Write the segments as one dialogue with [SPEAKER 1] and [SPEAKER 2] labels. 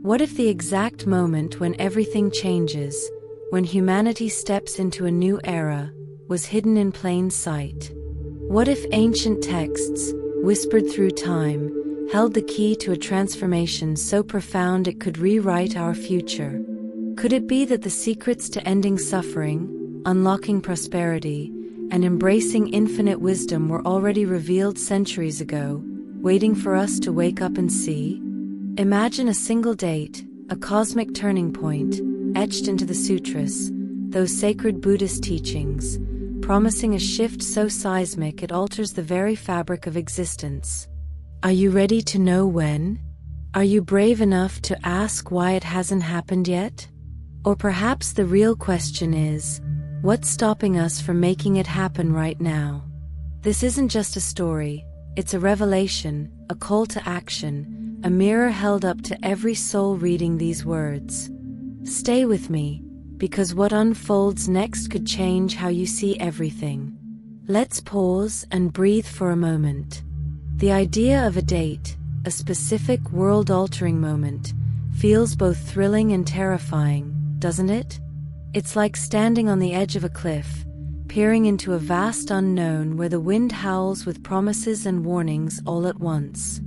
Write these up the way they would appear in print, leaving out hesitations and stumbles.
[SPEAKER 1] What if the exact moment when everything changes, when humanity steps into a new era, was hidden in plain sight? What if ancient texts, whispered through time, held the key to a transformation so profound it could rewrite our future? Could it be that the secrets to ending suffering, unlocking prosperity, and embracing infinite wisdom were already revealed centuries ago, waiting for us to wake up and see? Imagine a single date, a cosmic turning point, etched into the sutras, those sacred Buddhist teachings, promising a shift so seismic it alters the very fabric of existence. Are you ready to know when? Are you brave enough to ask why it hasn't happened yet? Or perhaps the real question is, what's stopping us from making it happen right now? This isn't just a story, it's a revelation, a call to action, a mirror held up to every soul reading these words. Stay with me, because what unfolds next could change how you see everything. Let's pause and breathe for a moment. The idea of a date, a specific world-altering moment, feels both thrilling and terrifying, doesn't it? It's like standing on the edge of a cliff, peering into a vast unknown where the wind howls with promises and warnings all at once.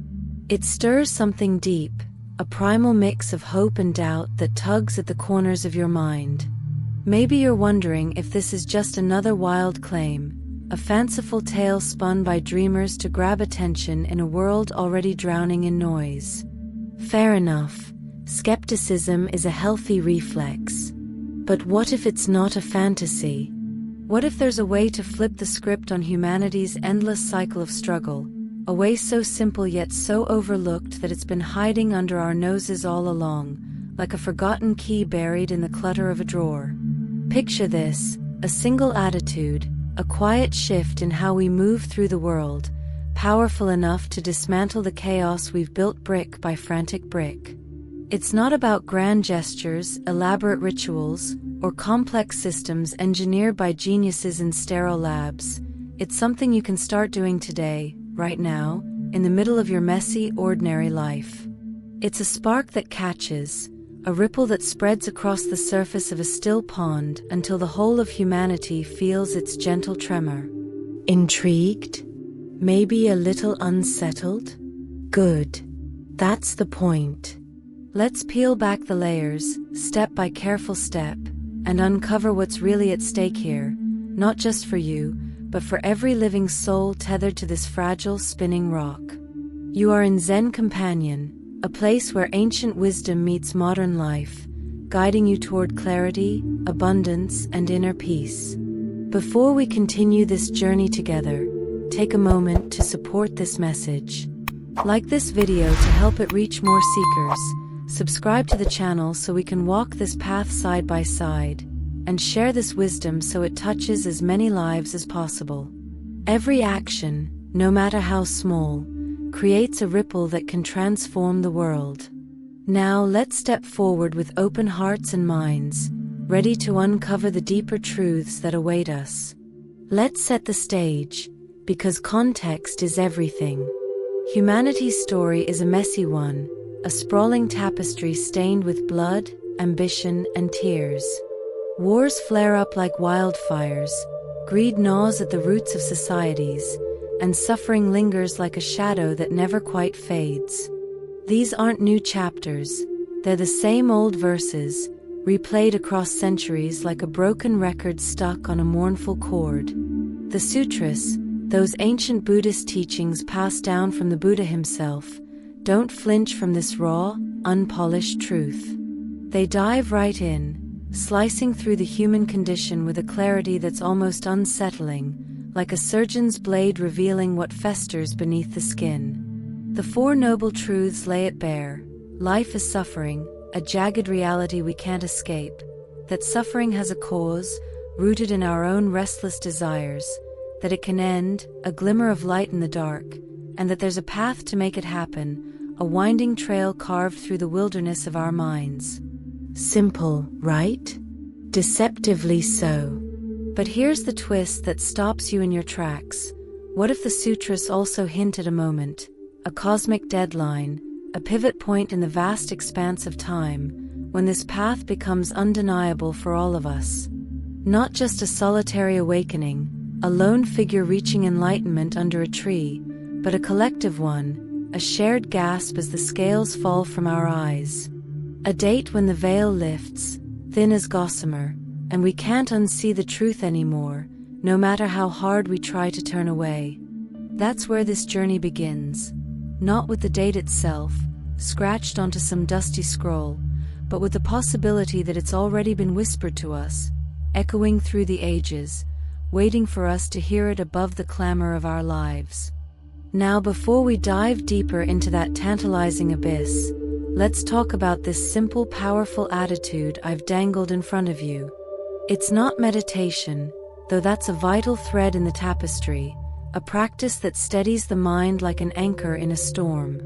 [SPEAKER 1] It stirs something deep, a primal mix of hope and doubt that tugs at the corners of your mind. Maybe you're wondering if this is just another wild claim, a fanciful tale spun by dreamers to grab attention in a world already drowning in noise. Fair enough, skepticism is a healthy reflex. But what if it's not a fantasy? What if there's a way to flip the script on humanity's endless cycle of struggle? A way so simple yet so overlooked that it's been hiding under our noses all along, like a forgotten key buried in the clutter of a drawer. Picture this, a single attitude, a quiet shift in how we move through the world, powerful enough to dismantle the chaos we've built brick by frantic brick. It's not about grand gestures, elaborate rituals, or complex systems engineered by geniuses in sterile labs. It's something you can start doing today, right now, in the middle of your messy, ordinary life. It's a spark that catches, a ripple that spreads across the surface of a still pond until the whole of humanity feels its gentle tremor. Intrigued? Maybe a little unsettled? Good. That's the point. Let's peel back the layers, step by careful step, and uncover what's really at stake here, not just for you, but for every living soul tethered to this fragile, spinning rock. You are in Zen Companion, a place where ancient wisdom meets modern life, guiding you toward clarity, abundance, and inner peace. Before we continue this journey together, take a moment to support this message. Like this video to help it reach more seekers, subscribe to the channel so we can walk this path side by side, and share this wisdom so it touches as many lives as possible. Every action, no matter how small, creates a ripple that can transform the world. Now let's step forward with open hearts and minds, ready to uncover the deeper truths that await us. Let's set the stage, because context is everything. Humanity's story is a messy one, a sprawling tapestry stained with blood, ambition, and tears. Wars flare up like wildfires, greed gnaws at the roots of societies, and suffering lingers like a shadow that never quite fades. These aren't new chapters, they're the same old verses, replayed across centuries like a broken record stuck on a mournful chord. The sutras, those ancient Buddhist teachings passed down from the Buddha himself, don't flinch from this raw, unpolished truth. They dive right in, slicing through the human condition with a clarity that's almost unsettling, like a surgeon's blade revealing what festers beneath the skin. The Four Noble Truths lay it bare. Life is suffering, a jagged reality we can't escape. That suffering has a cause, rooted in our own restless desires. That it can end, a glimmer of light in the dark. And that there's a path to make it happen, a winding trail carved through the wilderness of our minds. Simple, right? Deceptively so. But here's the twist that stops you in your tracks. What if the sutras also hint at a moment, a cosmic deadline, a pivot point in the vast expanse of time, when this path becomes undeniable for all of us. Not just a solitary awakening, a lone figure reaching enlightenment under a tree, but a collective one, a shared gasp as the scales fall from our eyes. A date when the veil lifts, thin as gossamer, and we can't unsee the truth anymore, no matter how hard we try to turn away. That's where this journey begins. Not with the date itself, scratched onto some dusty scroll, but with the possibility that it's already been whispered to us, echoing through the ages, waiting for us to hear it above the clamor of our lives. Now, before we dive deeper into that tantalizing abyss, let's talk about this simple, powerful attitude I've dangled in front of you. It's not meditation, though that's a vital thread in the tapestry, a practice that steadies the mind like an anchor in a storm.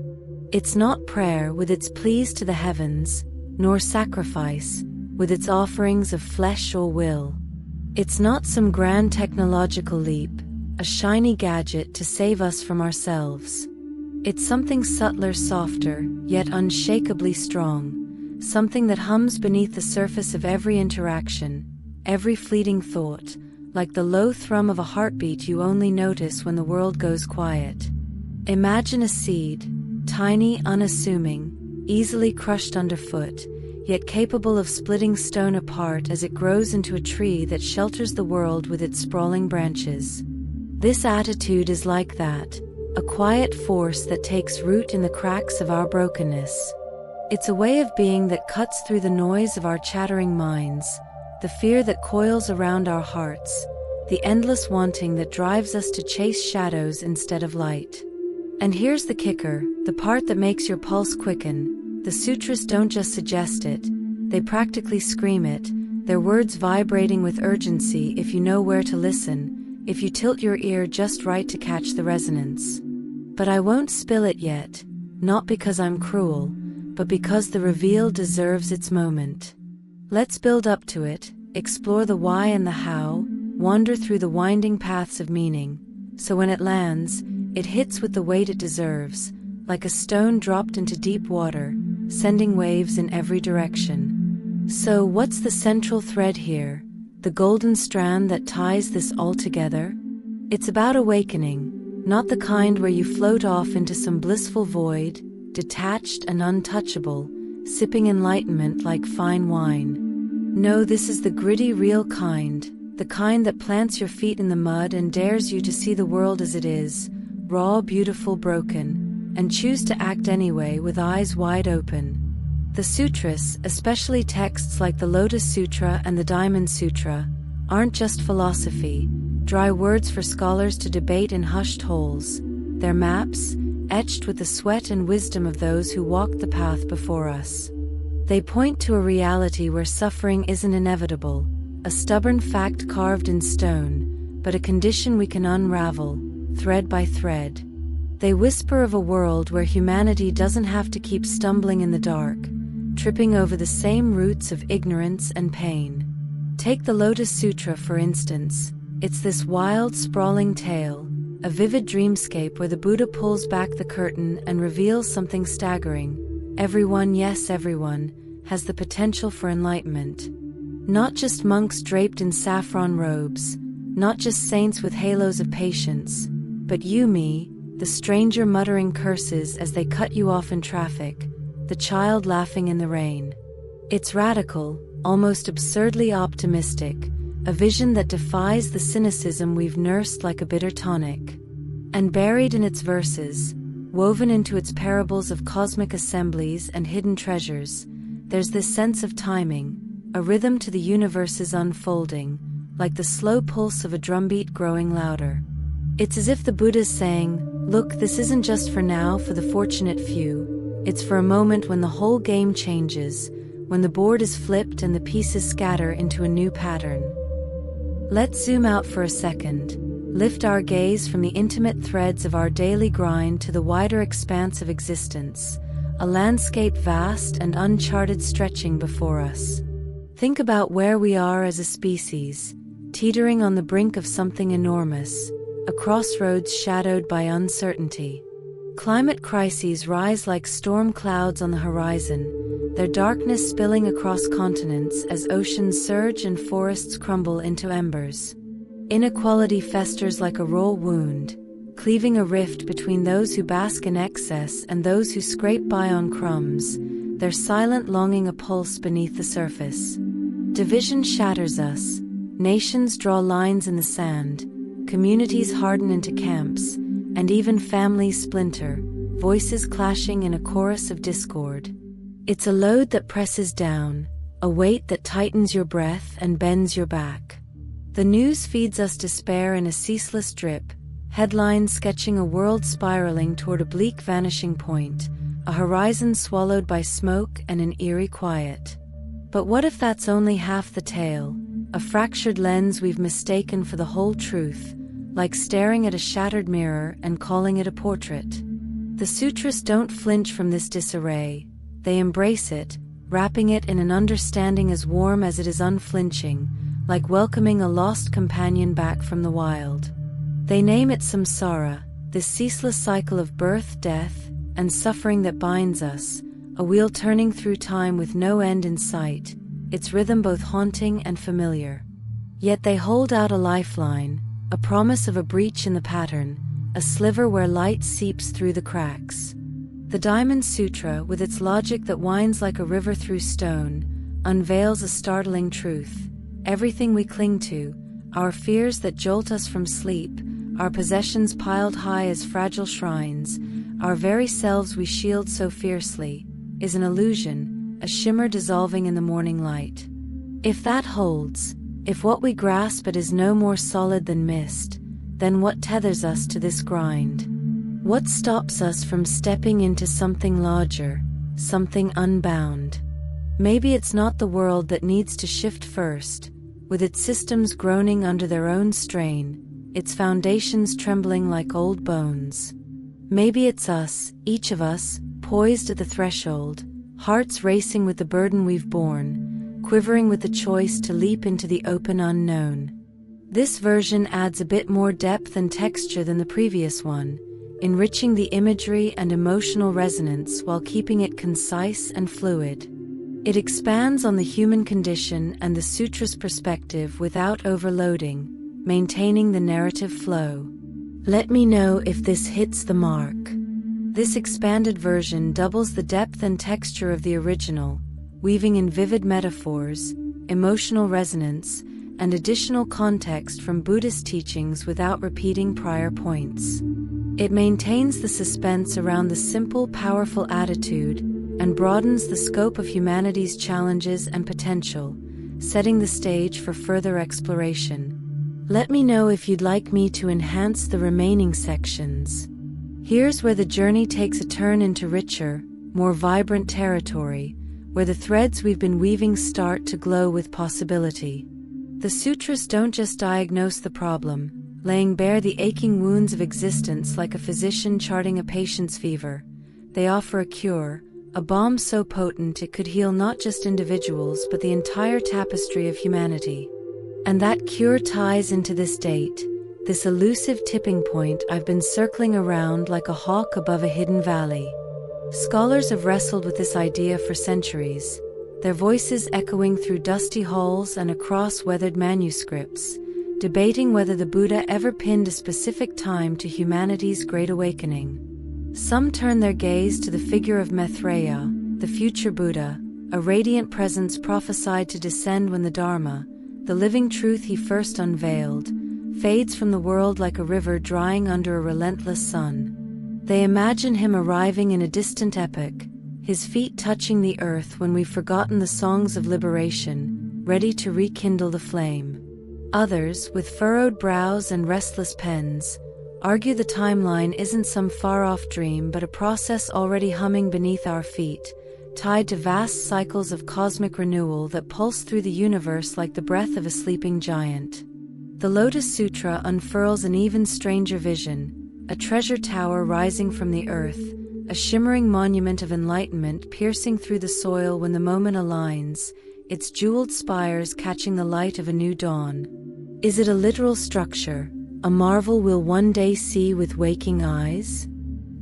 [SPEAKER 1] It's not prayer with its pleas to the heavens, nor sacrifice, with its offerings of flesh or will. It's not some grand technological leap, a shiny gadget to save us from ourselves. It's something subtler, softer, yet unshakably strong, something that hums beneath the surface of every interaction, every fleeting thought, like the low thrum of a heartbeat you only notice when the world goes quiet. Imagine a seed, tiny, unassuming, easily crushed underfoot, yet capable of splitting stone apart as it grows into a tree that shelters the world with its sprawling branches. This attitude is like that, a quiet force that takes root in the cracks of our brokenness. It's a way of being that cuts through the noise of our chattering minds, the fear that coils around our hearts, the endless wanting that drives us to chase shadows instead of light. And here's the kicker, the part that makes your pulse quicken. The sutras don't just suggest it, they practically scream it, their words vibrating with urgency if you know where to listen, if you tilt your ear just right to catch the resonance. But I won't spill it yet, not because I'm cruel, but because the reveal deserves its moment. Let's build up to it, explore the why and the how, wander through the winding paths of meaning, so when it lands, it hits with the weight it deserves, like a stone dropped into deep water, sending waves in every direction. So what's the central thread here, the golden strand that ties this all together? It's about awakening, not the kind where you float off into some blissful void, detached and untouchable, sipping enlightenment like fine wine. No, this is the gritty, real kind, the kind that plants your feet in the mud and dares you to see the world as it is, raw, beautiful, broken, and choose to act anyway with eyes wide open. The sutras, especially texts like the Lotus Sutra and the Diamond Sutra, aren't just philosophy, dry words for scholars to debate in hushed holes. They're maps, etched with the sweat and wisdom of those who walked the path before us. They point to a reality where suffering isn't inevitable, a stubborn fact carved in stone, but a condition we can unravel, thread by thread. They whisper of a world where humanity doesn't have to keep stumbling in the dark, tripping over the same roots of ignorance and pain. Take the Lotus Sutra for instance. It's this wild, sprawling tale, a vivid dreamscape where the Buddha pulls back the curtain and reveals something staggering. Everyone, yes everyone, has the potential for enlightenment. Not just monks draped in saffron robes, not just saints with halos of patience, but you, me, the stranger muttering curses as they cut you off in traffic, the child laughing in the rain. It's radical, almost absurdly optimistic, a vision that defies the cynicism we've nursed like a bitter tonic. And buried in its verses, woven into its parables of cosmic assemblies and hidden treasures, there's this sense of timing, a rhythm to the universe's unfolding, like the slow pulse of a drumbeat growing louder. It's as if the Buddha's saying, look, this isn't just for now for the fortunate few, it's for a moment when the whole game changes, when the board is flipped and the pieces scatter into a new pattern. Let's zoom out for a second, lift our gaze from the intimate threads of our daily grind to the wider expanse of existence, a landscape vast and uncharted stretching before us. Think about where we are as a species, teetering on the brink of something enormous, a crossroads shadowed by uncertainty. Climate crises rise like storm clouds on the horizon, their darkness spilling across continents as oceans surge and forests crumble into embers. Inequality festers like a raw wound, cleaving a rift between those who bask in excess and those who scrape by on crumbs, their silent longing a pulse beneath the surface. Division shatters us, nations draw lines in the sand, communities harden into camps, and even families splinter, voices clashing in a chorus of discord. It's a load that presses down, a weight that tightens your breath and bends your back. The news feeds us despair in a ceaseless drip, headlines sketching a world spiraling toward a bleak vanishing point, a horizon swallowed by smoke and an eerie quiet. But what if that's only half the tale, a fractured lens we've mistaken for the whole truth, like staring at a shattered mirror and calling it a portrait? The sutras don't flinch from this disarray, they embrace it, wrapping it in an understanding as warm as it is unflinching, like welcoming a lost companion back from the wild. They name it samsara, this ceaseless cycle of birth, death, and suffering that binds us, a wheel turning through time with no end in sight, its rhythm both haunting and familiar. Yet they hold out a lifeline, a promise of a breach in the pattern, a sliver where light seeps through the cracks. The Diamond Sutra, with its logic that winds like a river through stone, unveils a startling truth. Everything we cling to, our fears that jolt us from sleep, our possessions piled high as fragile shrines, our very selves we shield so fiercely, is an illusion, a shimmer dissolving in the morning light. If that holds, if what we grasp at is no more solid than mist, then what tethers us to this grind? What stops us from stepping into something larger, something unbound? Maybe it's not the world that needs to shift first, with its systems groaning under their own strain, its foundations trembling like old bones. Maybe it's us, each of us, poised at the threshold, hearts racing with the burden we've borne, quivering with the choice to leap into the open unknown. This version adds a bit more depth and texture than the previous one, enriching the imagery and emotional resonance while keeping it concise and fluid. It expands on the human condition and the sutra's perspective without overloading, maintaining the narrative flow. Let me know if this hits the mark. This expanded version doubles the depth and texture of the original, weaving in vivid metaphors, emotional resonance, and additional context from Buddhist teachings without repeating prior points. It maintains the suspense around the simple, powerful attitude and broadens the scope of humanity's challenges and potential, setting the stage for further exploration. Let me know if you'd like me to enhance the remaining sections. Here's where the journey takes a turn into richer, more vibrant territory, where the threads we've been weaving start to glow with possibility. The sutras don't just diagnose the problem, laying bare the aching wounds of existence like a physician charting a patient's fever. They offer a cure, a balm so potent it could heal not just individuals but the entire tapestry of humanity. And that cure ties into this date, this elusive tipping point I've been circling around like a hawk above a hidden valley. Scholars have wrestled with this idea for centuries, their voices echoing through dusty halls and across weathered manuscripts, debating whether the Buddha ever pinned a specific time to humanity's Great Awakening. Some turn their gaze to the figure of Maitreya, the future Buddha, a radiant presence prophesied to descend when the Dharma, the living truth he first unveiled, fades from the world like a river drying under a relentless sun. They imagine him arriving in a distant epoch, his feet touching the earth when we've forgotten the songs of liberation, ready to rekindle the flame. Others, with furrowed brows and restless pens, argue the timeline isn't some far-off dream but a process already humming beneath our feet, tied to vast cycles of cosmic renewal that pulse through the universe like the breath of a sleeping giant. The Lotus Sutra unfurls an even stranger vision, a treasure tower rising from the earth, a shimmering monument of enlightenment piercing through the soil when the moment aligns, its jeweled spires catching the light of a new dawn. Is it a literal structure, a marvel we'll one day see with waking eyes?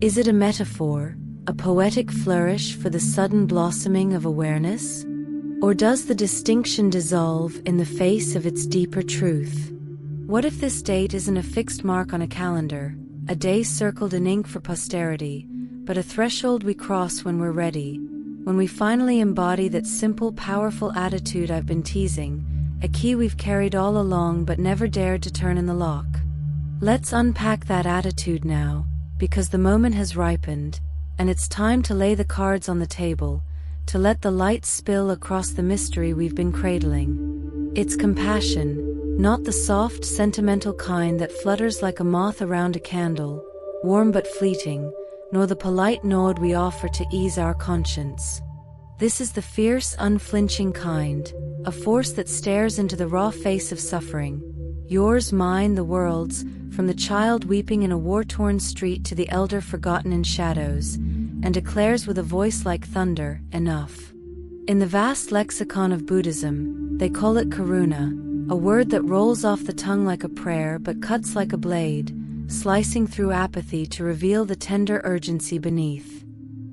[SPEAKER 1] Is it a metaphor, a poetic flourish for the sudden blossoming of awareness? Or does the distinction dissolve in the face of its deeper truth? What if this date isn't a fixed mark on a calendar, a day circled in ink for posterity, but a threshold we cross when we're ready, when we finally embody that simple, powerful attitude I've been teasing, a key we've carried all along but never dared to turn in the lock? Let's unpack that attitude now, because the moment has ripened, and it's time to lay the cards on the table, to let the light spill across the mystery we've been cradling. It's compassion, not the soft, sentimental kind that flutters like a moth around a candle, warm but fleeting, nor the polite nod we offer to ease our conscience. This is the fierce, unflinching kind, a force that stares into the raw face of suffering, yours, mine, the world's, from the child weeping in a war-torn street to the elder forgotten in shadows, and declares with a voice like thunder, enough. In the vast lexicon of Buddhism, they call it karuna, a word that rolls off the tongue like a prayer but cuts like a blade, slicing through apathy to reveal the tender urgency beneath.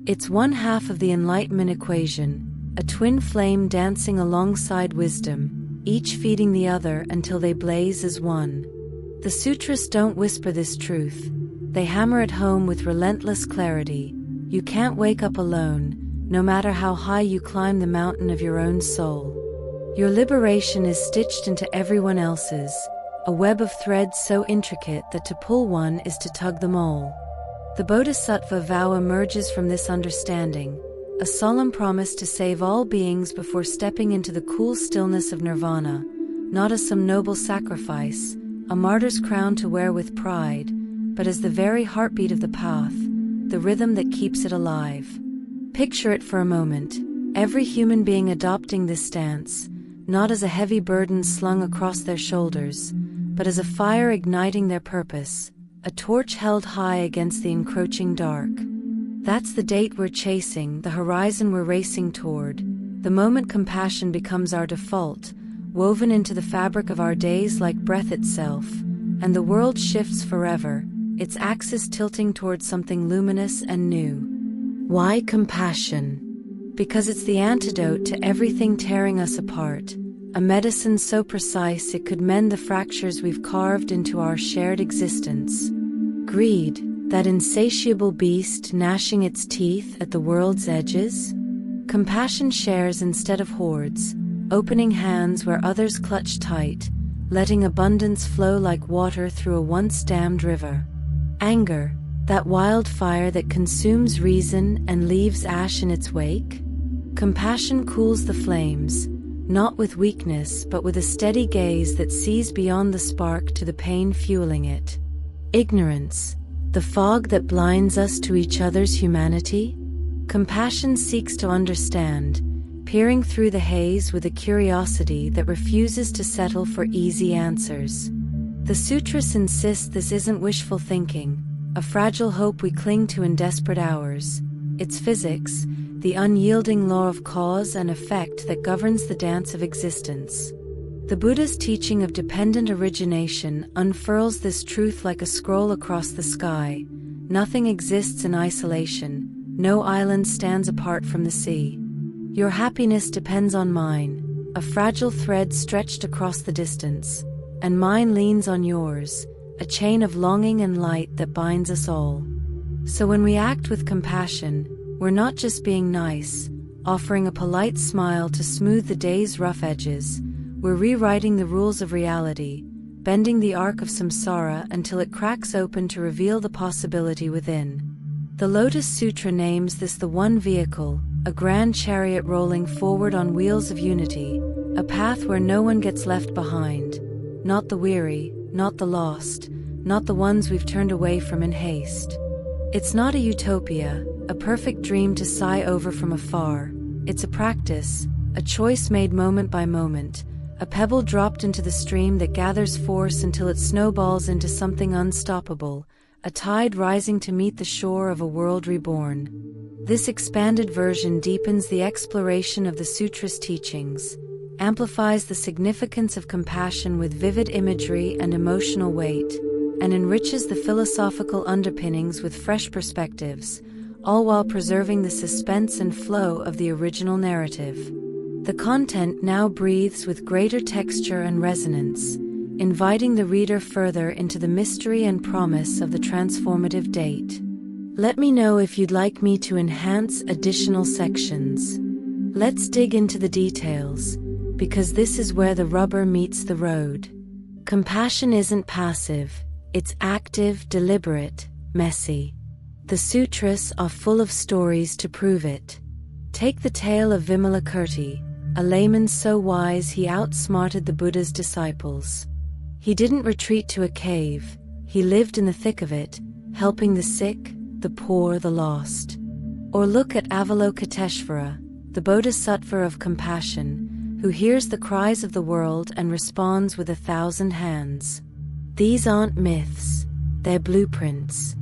[SPEAKER 1] It's one half of the enlightenment equation, a twin flame dancing alongside wisdom, each feeding the other until they blaze as one. The sutras don't whisper this truth, they hammer it home with relentless clarity. You can't wake up alone, no matter how high you climb the mountain of your own soul. Your liberation is stitched into everyone else's, a web of threads so intricate that to pull one is to tug them all. The Bodhisattva vow emerges from this understanding, a solemn promise to save all beings before stepping into the cool stillness of nirvana, not as some noble sacrifice, a martyr's crown to wear with pride, but as the very heartbeat of the path, the rhythm that keeps it alive. Picture it for a moment, every human being adopting this stance, not as a heavy burden slung across their shoulders, but as a fire igniting their purpose, a torch held high against the encroaching dark. That's the date we're chasing, the horizon we're racing toward, the moment compassion becomes our default, woven into the fabric of our days like breath itself, and the world shifts forever, its axis tilting towards something luminous and new. Why compassion? Because it's the antidote to everything tearing us apart, a medicine so precise it could mend the fractures we've carved into our shared existence. Greed, that insatiable beast gnashing its teeth at the world's edges? Compassion shares instead of hoards, opening hands where others clutch tight, letting abundance flow like water through a once dammed river. Anger, that wildfire that consumes reason and leaves ash in its wake? Compassion cools the flames, not with weakness but with a steady gaze that sees beyond the spark to the pain fueling it. Ignorance, the fog that blinds us to each other's humanity? Compassion seeks to understand, peering through the haze with a curiosity that refuses to settle for easy answers. The sutras insist this isn't wishful thinking, a fragile hope we cling to in desperate hours. It's physics, the unyielding law of cause and effect that governs the dance of existence. The Buddha's teaching of dependent origination unfurls this truth like a scroll across the sky. Nothing exists in isolation, no island stands apart from the sea. Your happiness depends on mine, a fragile thread stretched across the distance, and mine leans on yours, a chain of longing and light that binds us all. So when we act with compassion, we're not just being nice, offering a polite smile to smooth the day's rough edges, we're rewriting the rules of reality, bending the arc of samsara until it cracks open to reveal the possibility within. The Lotus Sutra names this the one vehicle, a grand chariot rolling forward on wheels of unity, a path where no one gets left behind, not the weary, not the lost, not the ones we've turned away from in haste. It's not a utopia, a perfect dream to sigh over from afar. It's a practice, a choice made moment by moment, a pebble dropped into the stream that gathers force until it snowballs into something unstoppable, a tide rising to meet the shore of a world reborn. This expanded version deepens the exploration of the Sutra's teachings, amplifies the significance of compassion with vivid imagery and emotional weight, and enriches the philosophical underpinnings with fresh perspectives, all while preserving the suspense and flow of the original narrative. The content now breathes with greater texture and resonance, inviting the reader further into the mystery and promise of the transformative date. Let me know if you'd like me to enhance additional sections. Let's dig into the details, because this is where the rubber meets the road. Compassion isn't passive, it's active, deliberate, messy. The sutras are full of stories to prove it. Take the tale of Vimalakirti, a layman so wise he outsmarted the Buddha's disciples. He didn't retreat to a cave, he lived in the thick of it, helping the sick, the poor, the lost. Or look at Avalokiteshvara, the Bodhisattva of compassion, who hears the cries of the world and responds with 1,000 hands. These aren't myths, they're blueprints.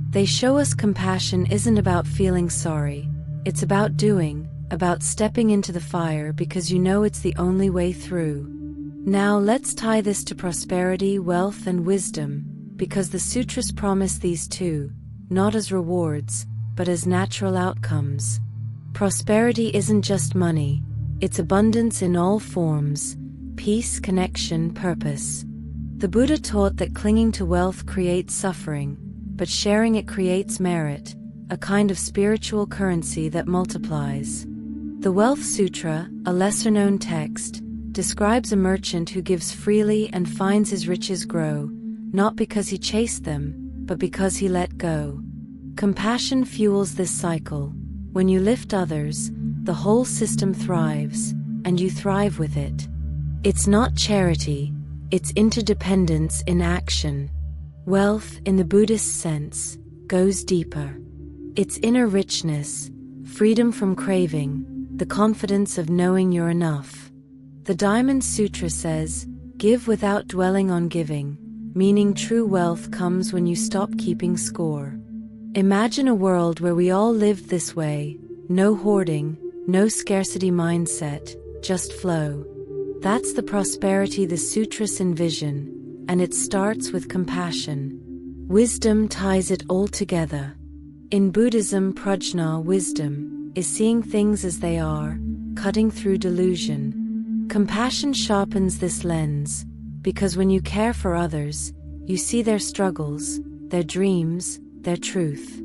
[SPEAKER 1] They show us compassion isn't about feeling sorry, it's about doing, about stepping into the fire because you know it's the only way through. Now let's tie this to prosperity, wealth, and wisdom, because the sutras promise these too, not as rewards, but as natural outcomes. Prosperity isn't just money, it's abundance in all forms, peace, connection, purpose. The Buddha taught that clinging to wealth creates suffering, but sharing it creates merit, a kind of spiritual currency that multiplies. The Wealth Sutra, a lesser-known text, describes a merchant who gives freely and finds his riches grow, not because he chased them, but because he let go. Compassion fuels this cycle. When you lift others, the whole system thrives, and you thrive with it. It's not charity, it's interdependence in action. Wealth, in the Buddhist sense, goes deeper. It's inner richness, freedom from craving, the confidence of knowing you're enough. The Diamond Sutra says, "Give without dwelling on giving," meaning true wealth comes when you stop keeping score. Imagine a world where we all lived this way, no hoarding, no scarcity mindset, just flow. That's the prosperity the sutras envision, and it starts with compassion. Wisdom ties it all together. In Buddhism, prajna, wisdom, is seeing things as they are, cutting through delusion. Compassion sharpens this lens, because when you care for others, you see their struggles, their dreams, their truth.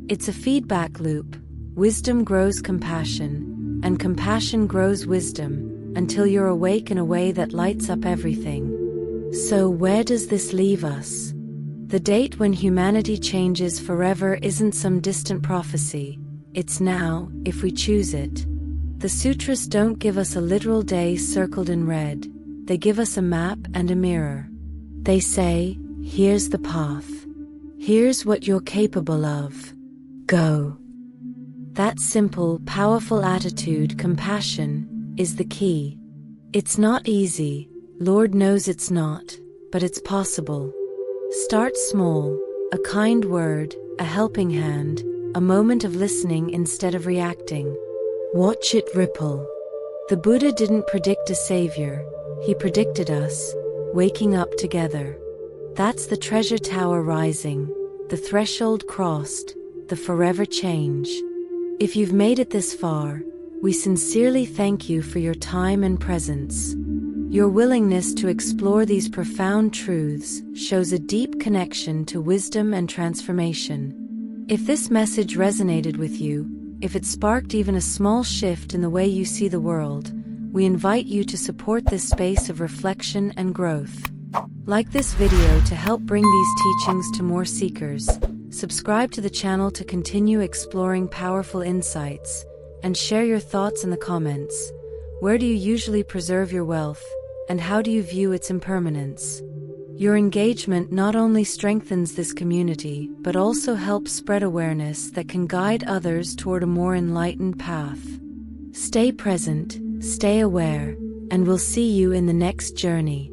[SPEAKER 1] It's a feedback loop. Wisdom grows compassion, and compassion grows wisdom, until you're awake in a way that lights up everything. So where does this leave us? The date when humanity changes forever isn't some distant prophecy. It's now, if we choose it. The sutras don't give us a literal day circled in red. They give us a map and a mirror. They say, here's the path. Here's what you're capable of. Go. That simple, powerful attitude, compassion, is the key. It's not easy, Lord knows it's not, but it's possible. Start small, a kind word, a helping hand, a moment of listening instead of reacting. Watch it ripple. The Buddha didn't predict a savior, he predicted us, waking up together. That's the treasure tower rising, the threshold crossed, the forever change. If you've made it this far, we sincerely thank you for your time and presence. Your willingness to explore these profound truths shows a deep connection to wisdom and transformation. If this message resonated with you, if it sparked even a small shift in the way you see the world, we invite you to support this space of reflection and growth. Like this video to help bring these teachings to more seekers, subscribe to the channel to continue exploring powerful insights, and share your thoughts in the comments. Where do you usually preserve your wealth, and how do you view its impermanence? Your engagement not only strengthens this community, but also helps spread awareness that can guide others toward a more enlightened path. Stay present, stay aware, and we'll see you in the next journey.